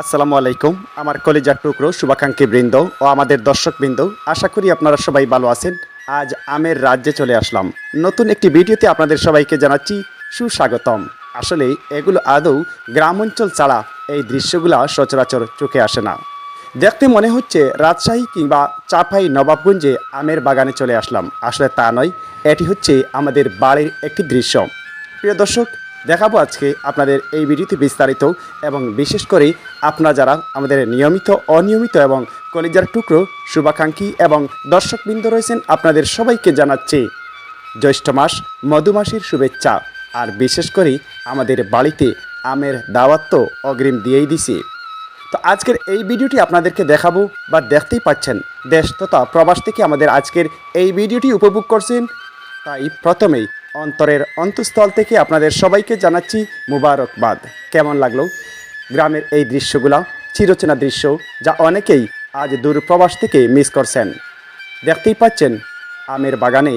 আসসালামু আলাইকুম আমার কলিজার টুকরো শুভাকাঙ্ক্ষী বৃন্দ ও আমাদের দর্শকবৃন্দ, আশা করি আপনারা সবাই ভালো আছেন। আজ আমের রাজ্যে চলে আসলাম। নতুন একটি ভিডিওতে আপনাদের সবাইকে জানাচ্ছি সুস্বাগতম। আসলে এগুলো আদৌ গ্রাম অঞ্চল ছাড়া এই দৃশ্যগুলো সচরাচর চোখে আসে না। দেখতে মনে হচ্ছে রাজশাহী কিংবা চাঁপাই নবাবগঞ্জে আমের বাগানে চলে আসলাম। আসলে তা নয়, এটি হচ্ছে আমাদের বাড়ির একটি দৃশ্য। প্রিয় দর্শক, দেখাবো আজকে আপনাদের এই ভিডিওতে বিস্তারিত, এবং বিশেষ করে আপনারা যারা আমাদের নিয়মিত অনিয়মিত এবং কলিজার টুকরো শুভাকাঙ্ক্ষী এবং দর্শকবৃন্দ রয়েছেন, আপনাদের সবাইকে জানাচ্ছি জ্যৈষ্ঠ মাস মধুমাসির শুভেচ্ছা। আর বিশেষ করে আমাদের বাড়িতে আমের দাওয়াত তো অগ্রিম দিয়েই দিছি। তো আজকের এই ভিডিওটি আপনাদেরকে দেখাবো, বা দেখতেই পাচ্ছেন দেশ তথা প্রবাস থেকে আমাদের আজকের এই ভিডিওটি উপভোগ করছেন। তাই প্রথমেই অন্তরের অন্তঃস্থল থেকে আপনাদের সবাইকে জানাচ্ছি মুবারকবাদ। কেমন লাগলো গ্রামের এই দৃশ্যগুলা, চিরচেনা দৃশ্য যা অনেকেই আজ দূর প্রবাস থেকে মিস করছেন। দেখতেই পাচ্ছেন আমের বাগানে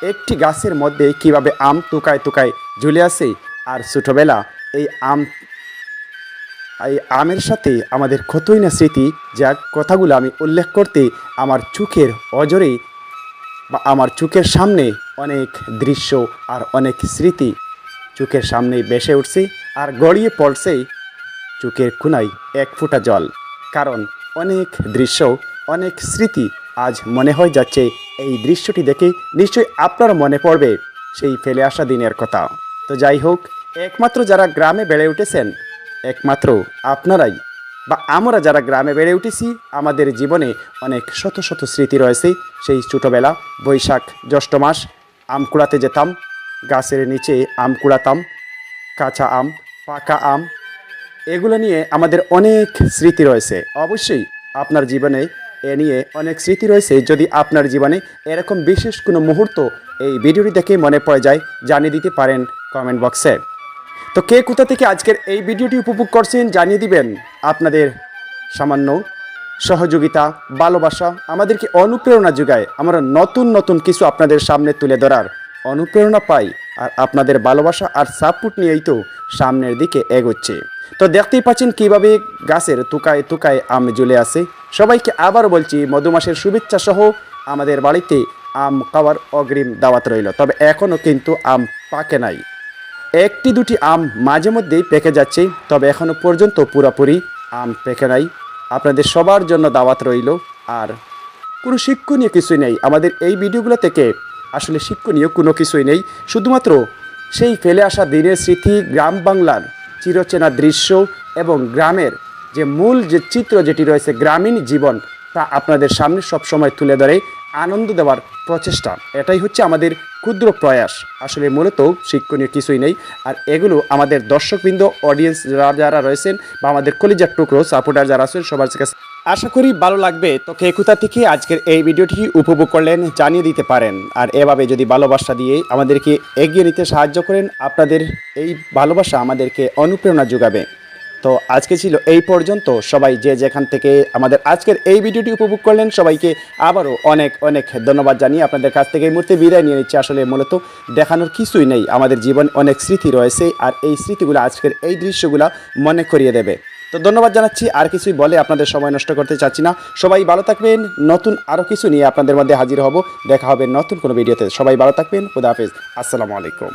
একটি গাছের মধ্যে কিভাবে আম তুকায় তুকায় ঝুলে আছে। আর ছোটোবেলা এই আমের সাথে আমাদের কতই না স্মৃতি, যা কথাগুলো আমি উল্লেখ করতে আমার চোখের অজরে বা আমার চোখের সামনে অনেক দৃশ্য আর অনেক স্মৃতি চোখের সামনেই ভেসে উঠছে আর গড়িয়ে পড়ছে চোখের কোণায় এক ফোঁটা জল। কারণ অনেক দৃশ্য, অনেক স্মৃতি আজ মনে হয়ে যাচ্ছে। এই দৃশ্যটি দেখে নিশ্চয়ই আপনার মনে পড়বে সেই ফেলে আসা দিনের কথা। তো যাই হোক, একমাত্র যারা গ্রামে বেড়ে উঠেছেন, একমাত্র আপনারাই বা আমরা যারা গ্রামে বেড়ে উঠেছি, আমাদের জীবনে অনেক শত শত স্মৃতি রয়েছে। সেই ছোটোবেলা বৈশাখ জ্যৈষ্ঠ মাস আম কুড়াতে যেতাম, গাছের নিচে আম কুড়াতাম, কাঁচা আম, পাকা আম, এগুলো নিয়ে আমাদের অনেক স্মৃতি রয়েছে। অবশ্যই আপনার জীবনে এ নিয়ে অনেক স্মৃতি রয়েছে। যদি আপনার জীবনে এরকম বিশেষ কোনো মুহূর্ত এই ভিডিওটি দেখে মনে পড়ে যায়, জানিয়ে দিতে পারেন কমেন্ট বক্সে। তো কে কোথা থেকে আজকের এই ভিডিওটি উপভোগ করছেন জানিয়ে দিবেন। আপনাদের সামান্য সহযোগিতা, ভালোবাসা আমাদেরকে অনুপ্রেরণা যোগায়। আমরা নতুন নতুন কিছু আপনাদের সামনে তুলে ধরার অনুপ্রেরণা পাই। আর আপনাদের ভালোবাসা আর সাপোর্ট নিয়েই তো সামনের দিকে এগোচ্ছে। তো দেখতেই পাচ্ছেন কীভাবে গাছের তুকায় তুকায় আম ঝুলে আছে। সবাইকে আবার বলছি মধুমাসের শুভেচ্ছা সহ আমাদের বাড়িতে আম খাওয়ার অগ্রিম দাওয়াত রইল। তবে এখনও কিন্তু আম পাকে নাই, একটি দুটি আম মাঝে মধ্যেই পেকে যাচ্ছে, তবে এখনও পর্যন্ত পুরোপুরি আম পেকে নাই। আপনাদের সবার জন্য দাওয়াত রইল। আর কোনো শিক্ষণীয় কিছুই নেই আমাদের এই ভিডিওগুলো থেকে, আসলে শিক্ষণীয় কোনো কিছুই নেই। শুধুমাত্র সেই ফেলে আসা দিনের স্মৃতি, গ্রাম বাংলার চিরচেনা দৃশ্য এবং গ্রামের যে মূল যে চিত্র যেটি রয়েছে, গ্রামীণ জীবন, তা আপনাদের সামনে সবসময় তুলে ধরে আনন্দ দেওয়ার প্রচেষ্টা। এটাই হচ্ছে আমাদের ক্ষুদ্র প্রয়াস। আসলে মূলত শিক্ষণীয় কিছুই নেই। আর এগুলো আমাদের দর্শকবৃন্দ, অডিয়েন্স যারা রয়েছেন বা আমাদের কলিজার টুকরো সাপোর্টার যারা আছেন, সবার কাছে আশা করি ভালো লাগবে। তো কে কোথা থেকে আজকের এই ভিডিওটি উপভোগ করলেন জানিয়ে দিতে পারেন। আর এভাবে যদি ভালোবাসা দিয়ে আমাদেরকে এগিয়ে নিতে সাহায্য করেন, আপনাদের এই ভালোবাসা আমাদেরকে অনুপ্রেরণা যোগাবে। তো আজকে ছিল এই পর্যন্ত। সবাই যে যেখান থেকে আমাদের আজকের এই ভিডিওটি উপভোগ করলেন, সবাইকে আবারও অনেক অনেক ধন্যবাদ জানিয়ে আপনাদের কাছ থেকে এই মুহূর্তে বিদায় নিয়ে নিচ্ছি। আসলে মূলত দেখানোর কিছুই নেই, আমাদের জীবন অনেক স্মৃতি রয়েছে। আর এই স্মৃতিগুলো আজকের এই দৃশ্যগুলো মনে করিয়ে দেবে। তো ধন্যবাদ জানাচ্ছি। আর কিছুই বলে আপনাদের সময় নষ্ট করতে চাচ্ছি না। সবাই ভালো থাকবেন। নতুন আরও কিছু নিয়ে আপনাদের মধ্যে হাজির হব। দেখা হবে নতুন কোনো ভিডিওতে। সবাই ভালো থাকবেন। খুদা হাফেজ। আসসালামু আলাইকুম।